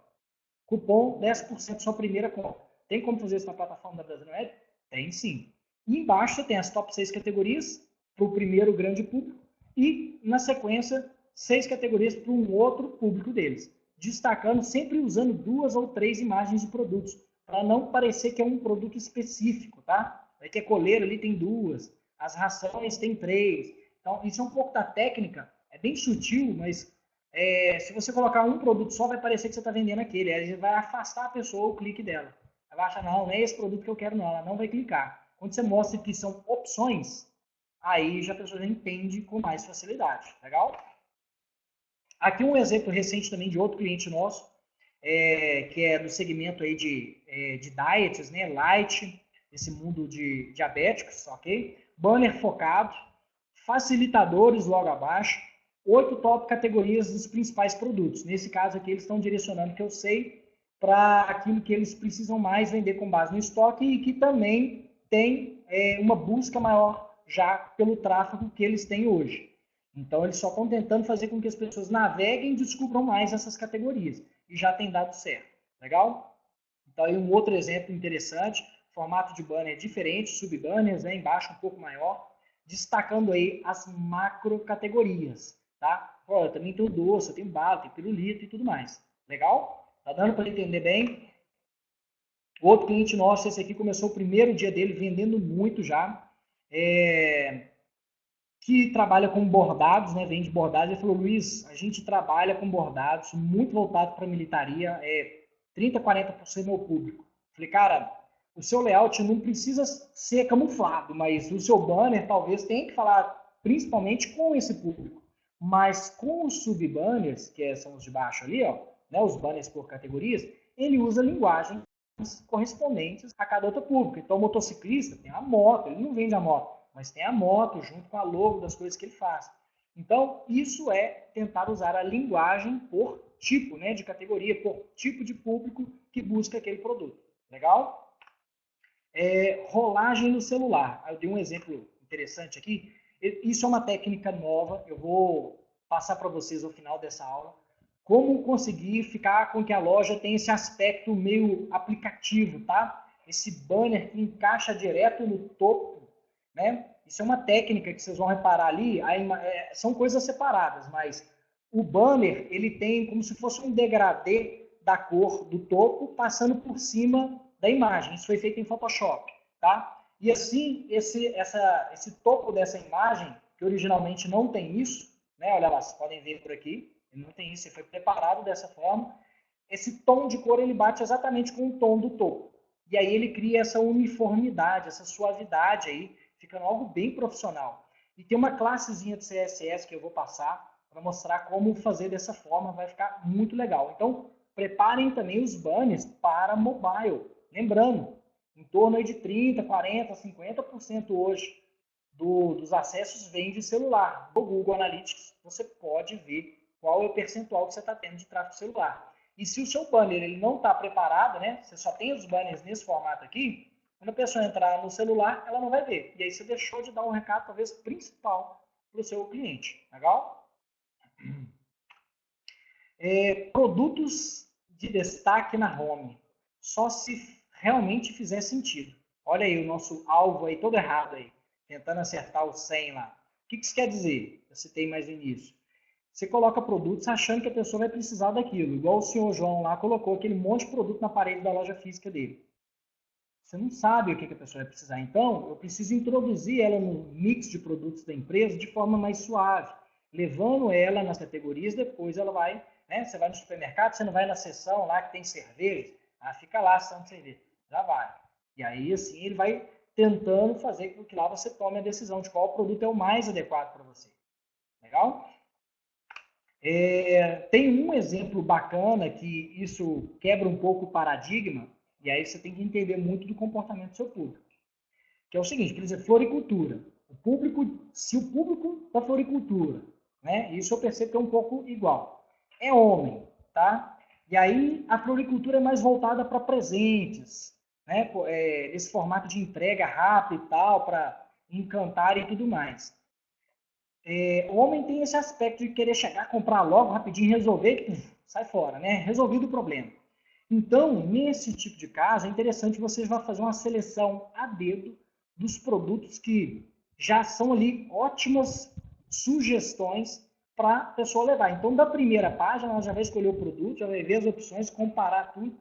Cupom 10% sua primeira compra. Tem como fazer isso na plataforma da Brasil Web? Tem sim. E embaixo você tem as top 6 categorias para o primeiro grande público e, na sequência, 6 categorias para um outro público deles. Destacando, sempre usando 2 ou 3 imagens de produtos, para não parecer que é um produto específico, tá? Aí que a coleira ali tem 2, as rações tem 3. Então, isso é um pouco da técnica, é bem sutil, mas se você colocar um produto só, vai parecer que você está vendendo aquele. Aí vai afastar a pessoa o clique dela. Ela vai achar, não é esse produto que eu quero, não. Ela não vai clicar. Quando você mostra que são opções, aí já a pessoa já entende com mais facilidade. Legal? Aqui um exemplo recente também de outro cliente nosso, que é do segmento aí de diets, né, light, esse mundo de diabéticos, ok? Banner focado, facilitadores logo abaixo, 8 top categorias dos principais produtos. Nesse caso aqui eles estão direcionando, que eu sei, para aquilo que eles precisam mais vender com base no estoque e que também tem uma busca maior já pelo tráfego que eles têm hoje. Então, eles só estão tentando fazer com que as pessoas naveguem e descubram mais essas categorias. E já tem dado certo. Legal? Então, aí um outro exemplo interessante, formato de banner diferente, subbanners, né, embaixo um pouco maior, destacando aí as macro categorias. Tá? Pô, eu também tenho doce, eu tenho bala, tenho pirulito e tudo mais. Legal? Tá dando para entender bem? Outro cliente nosso, esse aqui começou o primeiro dia dele vendendo muito já. Que trabalha com bordados, né, vende bordados, ele falou, Luiz, a gente trabalha com bordados, muito voltado para a militaria, 30%, 40% do meu público. Falei, cara, o seu layout não precisa ser camuflado, mas o seu banner talvez tenha que falar principalmente com esse público. Mas com os subbanners, que são os de baixo ali, ó, né, os banners por categorias, ele usa linguagens correspondentes a cada outro público. Então, o motociclista tem a moto, ele não vende a moto, mas tem a moto junto com a logo das coisas que ele faz. Então, isso é tentar usar a linguagem por tipo, né, de categoria, por tipo de público que busca aquele produto. Legal? Rolagem no celular. Eu dei um exemplo interessante aqui. Isso é uma técnica nova. Eu vou passar para vocês ao final dessa aula. Como conseguir ficar com que a loja tenha esse aspecto meio aplicativo, tá? Esse banner que encaixa direto no topo, né? Isso é uma técnica que vocês vão reparar ali. São coisas separadas, mas o banner ele tem como se fosse um degradê da cor do topo passando por cima da imagem. Isso foi feito em Photoshop, tá? E assim, esse topo dessa imagem, que originalmente não tem isso, né? Olha lá, vocês podem ver por aqui, ele não tem isso, ele foi preparado dessa forma. Esse tom de cor ele bate exatamente com o tom do topo. E aí ele cria essa uniformidade, essa suavidade aí, ficando algo bem profissional. E tem uma classezinha de CSS que eu vou passar para mostrar como fazer dessa forma, vai ficar muito legal. Então, preparem também os banners para mobile. Lembrando, em torno de 30%, 40%, 50% hoje dos acessos vem de celular. No Google Analytics, você pode ver qual é o percentual que você está tendo de tráfego celular. E se o seu banner ele não está preparado, né? Você só tem os banners nesse formato aqui, quando a pessoa entrar no celular, ela não vai ver. E aí você deixou de dar um recado, talvez, principal para o seu cliente. Legal? Produtos de destaque na home. Só se realmente fizer sentido. Olha aí o nosso alvo aí todo errado aí. Tentando acertar o 100 lá. O que isso quer dizer? Eu citei mais no início. Você coloca produtos achando que a pessoa vai precisar daquilo. Igual o senhor João lá colocou aquele monte de produto na parede da loja física dele. Você não sabe o que a pessoa vai precisar. Então, eu preciso introduzir ela no mix de produtos da empresa de forma mais suave. Levando ela nas categorias, depois ela vai, né? Você vai no supermercado, você não vai na seção lá que tem cerveja, fica lá a seção de cerveja. Já vai. E aí, assim, ele vai tentando fazer com que lá você tome a decisão de qual produto é o mais adequado para você. Legal? Tem um exemplo bacana que isso quebra um pouco o paradigma, e aí você tem que entender muito do comportamento do seu público. Que é o seguinte, por exemplo, floricultura. Se o público da floricultura, né, isso eu percebo que é um pouco igual, é homem, tá? E aí a floricultura é mais voltada para presentes, né? Esse formato de entrega rápida e tal, para encantar e tudo mais. O homem tem esse aspecto de querer chegar, comprar logo, rapidinho, resolver, sai fora, né? Resolvido o problema. Então, nesse tipo de caso, é interessante vocês vão fazer uma seleção a dedo dos produtos que já são ali ótimas sugestões para a pessoa levar. Então, da primeira página, ela já vai escolher o produto, já vai ver as opções, comparar tudo.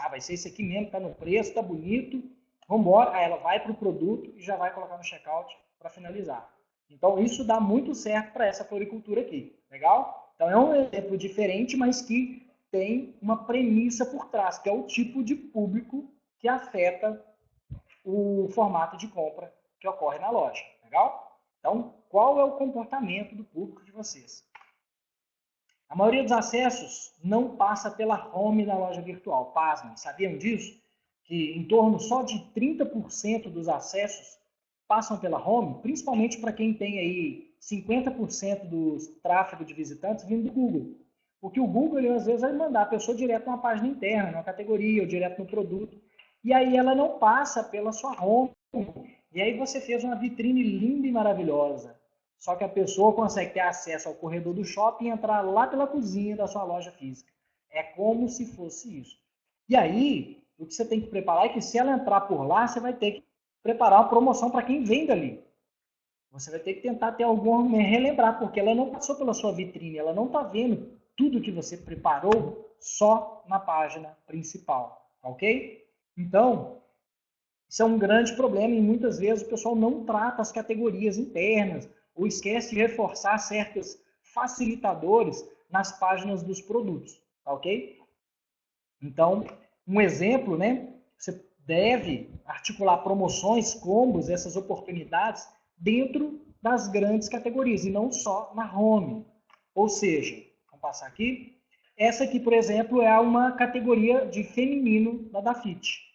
Vai ser esse aqui mesmo, está no preço, está bonito, vamos embora. Aí ela vai para o produto e já vai colocar no checkout para finalizar. Então, isso dá muito certo para essa floricultura aqui. Legal? Então, é um exemplo diferente, mas que tem uma premissa por trás, que é o tipo de público que afeta o formato de compra que ocorre na loja. Legal? Então, qual é o comportamento do público de vocês? A maioria dos acessos não passa pela home da loja virtual. Pasmem, sabiam disso? Que em torno só de 30% dos acessos passam pela home, principalmente para quem tem aí 50% do tráfego de visitantes vindo do Google. Porque o Google, ele, às vezes, vai mandar a pessoa direto numa página interna, numa categoria, ou direto no produto. E aí ela não passa pela sua home. E aí você fez uma vitrine linda e maravilhosa. Só que a pessoa consegue ter acesso ao corredor do shopping e entrar lá pela cozinha da sua loja física. É como se fosse isso. E aí, o que você tem que preparar é que se ela entrar por lá, você vai ter que preparar uma promoção para quem vem dali. Você vai ter que tentar ter algum relembrar, porque ela não passou pela sua vitrine, ela não está vendo tudo que você preparou só na página principal, ok? Então, isso é um grande problema e muitas vezes o pessoal não trata as categorias internas ou esquece de reforçar certos facilitadores nas páginas dos produtos, ok? Então, um exemplo, né? Você deve articular promoções, combos, essas oportunidades dentro das grandes categorias e não só na home. Ou seja, vamos passar aqui. Essa aqui, por exemplo, é uma categoria de feminino da Dafit.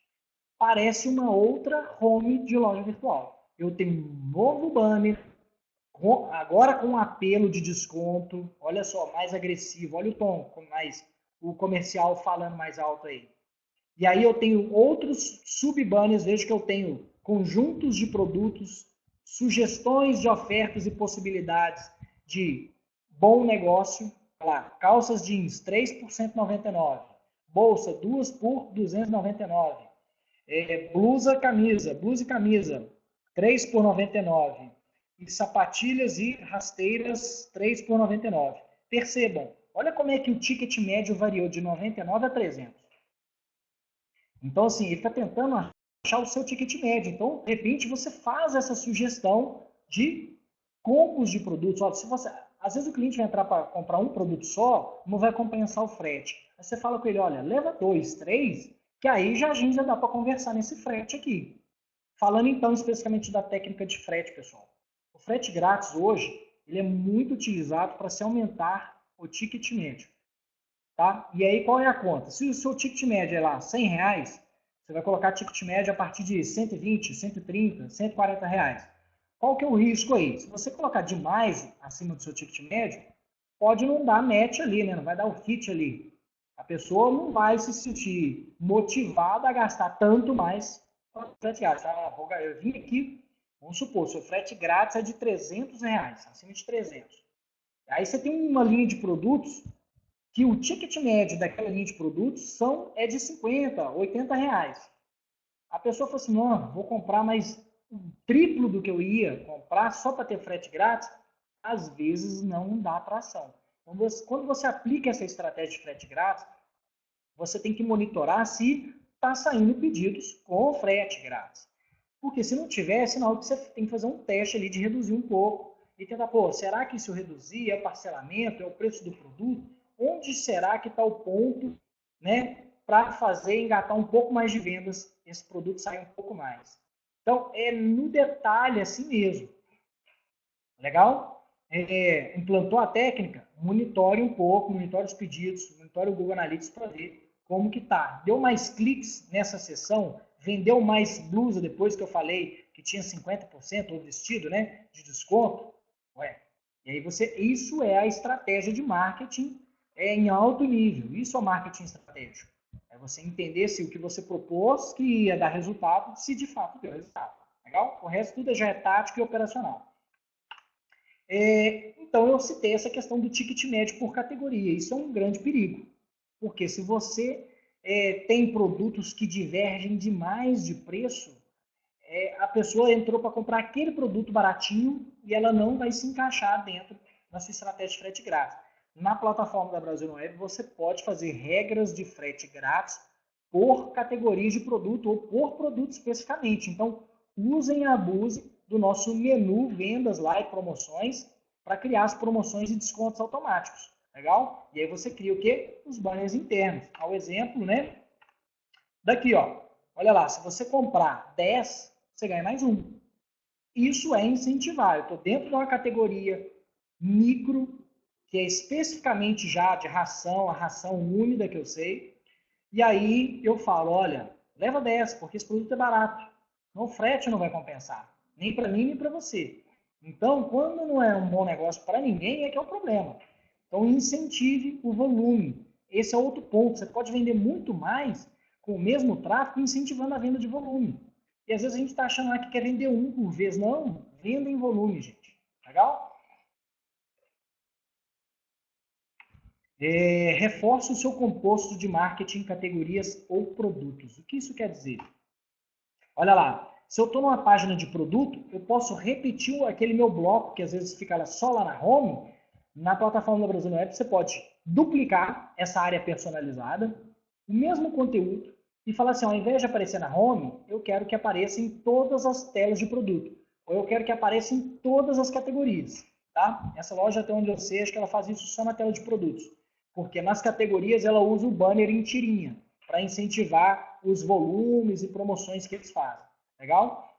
Parece uma outra home de loja virtual. Eu tenho um novo banner, agora com um apelo de desconto. Olha só, mais agressivo. Olha o tom, mais o comercial falando mais alto aí. E aí eu tenho outros sub-banners, vejo que eu tenho conjuntos de produtos, sugestões de ofertas e possibilidades de bom negócio. Olha lá, calças jeans, 3 por 199. Bolsa, 2 por 299. Blusa e camisa, 3 por 99. E sapatilhas e rasteiras, 3 por 99. Percebam, olha como é que o ticket médio variou de 99 a 300. Então, assim, ele está tentando achar o seu ticket médio. Então, de repente, você faz essa sugestão de combos de produtos. Olha, se você, às vezes o cliente vai entrar para comprar um produto só, não vai compensar o frete. Aí você fala com ele, olha, leva 2, 3, que aí já a gente já dá para conversar nesse frete aqui. Falando então especificamente da técnica de frete, pessoal. O frete grátis hoje, ele é muito utilizado para se aumentar o ticket médio. Tá? E aí, qual é a conta? Se o seu ticket médio é lá R$100, você vai colocar ticket médio a partir de 120, 130, 140 reais. Qual que é o risco aí? Se você colocar demais acima do seu ticket médio, pode não dar match ali, né? Não vai dar o fit ali. A pessoa não vai se sentir motivada a gastar tanto mais para o frete grátis. Eu vim aqui, vamos supor, seu frete grátis é de R$300, acima de 300. Aí você tem uma linha de produtos que o ticket médio daquela linha de produtos é de 50, 80 reais. A pessoa fala assim, não, vou comprar mais o triplo do que eu ia comprar só para ter frete grátis. Às vezes não dá atração. Quando você aplica essa estratégia de frete grátis, você tem que monitorar se está saindo pedidos com frete grátis. Porque se não tiver, é sinal que você tem que fazer um teste ali de reduzir um pouco e tentar, pô, será que se eu reduzir é parcelamento, é o preço do produto? Onde será que está o ponto, né, para fazer engatar um pouco mais de vendas, esse produto sair um pouco mais? Então, é no detalhe assim mesmo. Legal? Implantou a técnica? Monitore um pouco, monitore os pedidos, monitore o Google Analytics para ver como que tá. Deu mais cliques nessa sessão? Vendeu mais blusa depois que eu falei que tinha 50% ou vestido, né, de desconto? Ué. E aí isso é a estratégia de marketing em alto nível. Isso é o marketing estratégico. É você entender se o que você propôs que ia dar resultado, se de fato deu resultado. Legal? O resto tudo já é tático e operacional. Então, eu citei essa questão do ticket médio por categoria. Isso é um grande perigo. Porque se você tem produtos que divergem demais de preço, a pessoa entrou para comprar aquele produto baratinho e ela não vai se encaixar dentro da sua estratégia de frete grátis. Na plataforma da Brasil Web, você pode fazer regras de frete grátis por categorias de produto ou por produto especificamente. Então, usem e abusem do nosso menu vendas lá e promoções para criar as promoções e descontos automáticos. Legal? E aí você cria o quê? Os banners internos. Ao exemplo, né? Daqui, ó. Olha lá, se você comprar 10, você ganha mais um. Isso é incentivar. Eu estou dentro de uma categoria micro que é especificamente já de ração, a ração úmida que eu sei. E aí eu falo, olha, leva 10, porque esse produto é barato. Então o frete não vai compensar, nem para mim, nem para você. Então, quando não é um bom negócio para ninguém, é que é o problema. Então, incentive o volume. Esse é outro ponto. Você pode vender muito mais com o mesmo tráfego, incentivando a venda de volume. E às vezes a gente está achando que quer vender um por vez. Não, venda em volume, gente. Legal? Reforce o seu composto de marketing, categorias ou produtos. O que isso quer dizer? Olha lá, se eu estou numa página de produto, eu posso repetir aquele meu bloco, que às vezes fica só lá na home. Na plataforma da Brasil Web, você pode duplicar essa área personalizada, o mesmo conteúdo, e falar assim, ao invés de aparecer na home, eu quero que apareça em todas as telas de produto. Ou eu quero que apareça em todas as categorias. Tá? Essa loja, até onde eu sei, acho que ela faz isso só na tela de produtos. Porque nas categorias ela usa o banner em tirinha, para incentivar os volumes e promoções que eles fazem. Legal?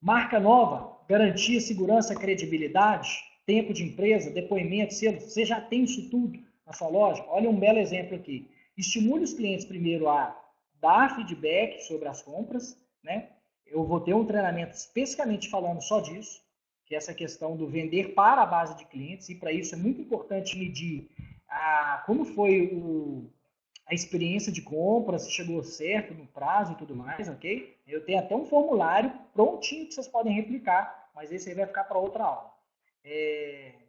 Marca nova, garantia, segurança, credibilidade, tempo de empresa, depoimento, selo. Você já tem isso tudo na sua loja? Olha um belo exemplo aqui. Estimule os clientes primeiro a dar feedback sobre as compras, né? Eu vou ter um treinamento especificamente falando só disso, que é essa questão do vender para a base de clientes, e para isso é muito importante medir como foi a experiência de compra, se chegou certo no prazo e tudo mais, ok? Eu tenho até um formulário prontinho que vocês podem replicar, mas esse aí vai ficar para outra aula.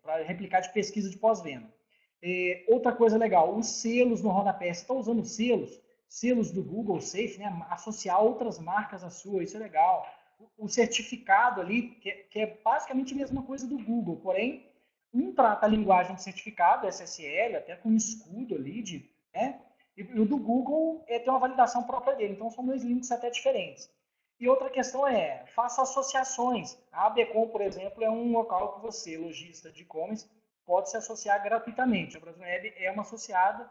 Para replicar de pesquisa de pós-venda. Outra coisa legal, os selos no rodapé. Você está usando selos do Google Safe, né? Associar outras marcas à sua, isso é legal. O certificado ali, que é basicamente a mesma coisa do Google, porém, um trata a linguagem de certificado, SSL, até com um escudo ali, né? E o do Google tem uma validação própria dele, então são dois links até diferentes. E outra questão faça associações. A ABCom, por exemplo, é um local que você, lojista de e-commerce, pode se associar gratuitamente. A Brasil Web é uma associada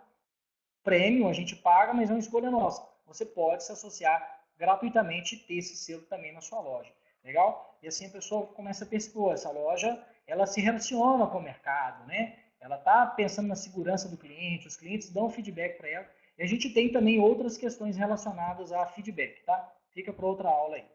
premium, a gente paga, mas é uma escolha nossa. Você pode se associar gratuitamente e ter esse selo também na sua loja. Legal? E assim a pessoa começa a perceber, essa loja, ela se relaciona com o mercado, né? Ela está pensando na segurança do cliente, os clientes dão feedback para ela. E a gente tem também outras questões relacionadas a feedback, tá? Fica para outra aula aí.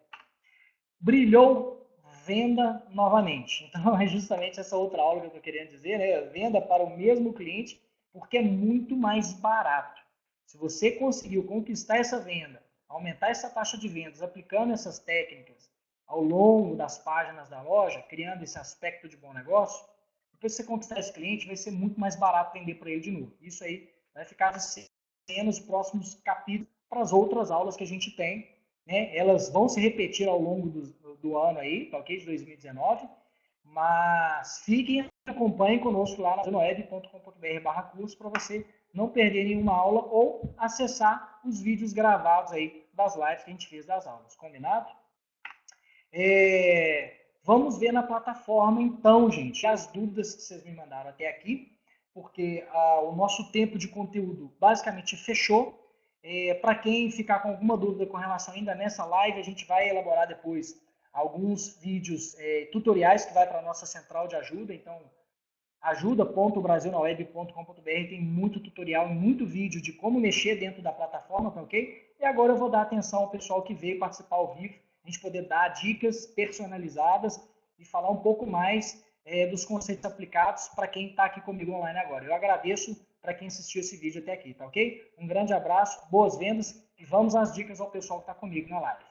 Brilhou, venda novamente. Então é justamente essa outra aula que eu estou querendo dizer, né? Venda para o mesmo cliente, porque é muito mais barato. Se você conseguiu conquistar essa venda, aumentar essa taxa de vendas, aplicando essas técnicas ao longo das páginas da loja, criando esse aspecto de bom negócio, depois que você conquistar esse cliente, vai ser muito mais barato vender para ele de novo. Isso aí vai ficar sendo os próximos capítulos para as outras aulas que a gente tem, né? Elas vão se repetir ao longo do ano aí, tá ok? De 2019, mas fiquem e acompanhem conosco lá na zenoeb.com.br/curso para você não perder nenhuma aula ou acessar os vídeos gravados aí das lives que a gente fez das aulas, combinado? Vamos ver na plataforma então, gente, as dúvidas que vocês me mandaram até aqui, porque o nosso tempo de conteúdo basicamente fechou. Para quem ficar com alguma dúvida com relação ainda nessa live, a gente vai elaborar depois alguns vídeos tutoriais que vai para a nossa central de ajuda. Então, ajuda.brasilnaweb.com.br tem muito tutorial e muito vídeo de como mexer dentro da plataforma, tá ok? E agora eu vou dar atenção ao pessoal que veio participar ao vivo, a gente poder dar dicas personalizadas e falar um pouco mais dos conceitos aplicados para quem está aqui comigo online agora. Eu agradeço para quem assistiu esse vídeo até aqui, tá ok? Um grande abraço, boas vendas e vamos às dicas ao pessoal que está comigo na live.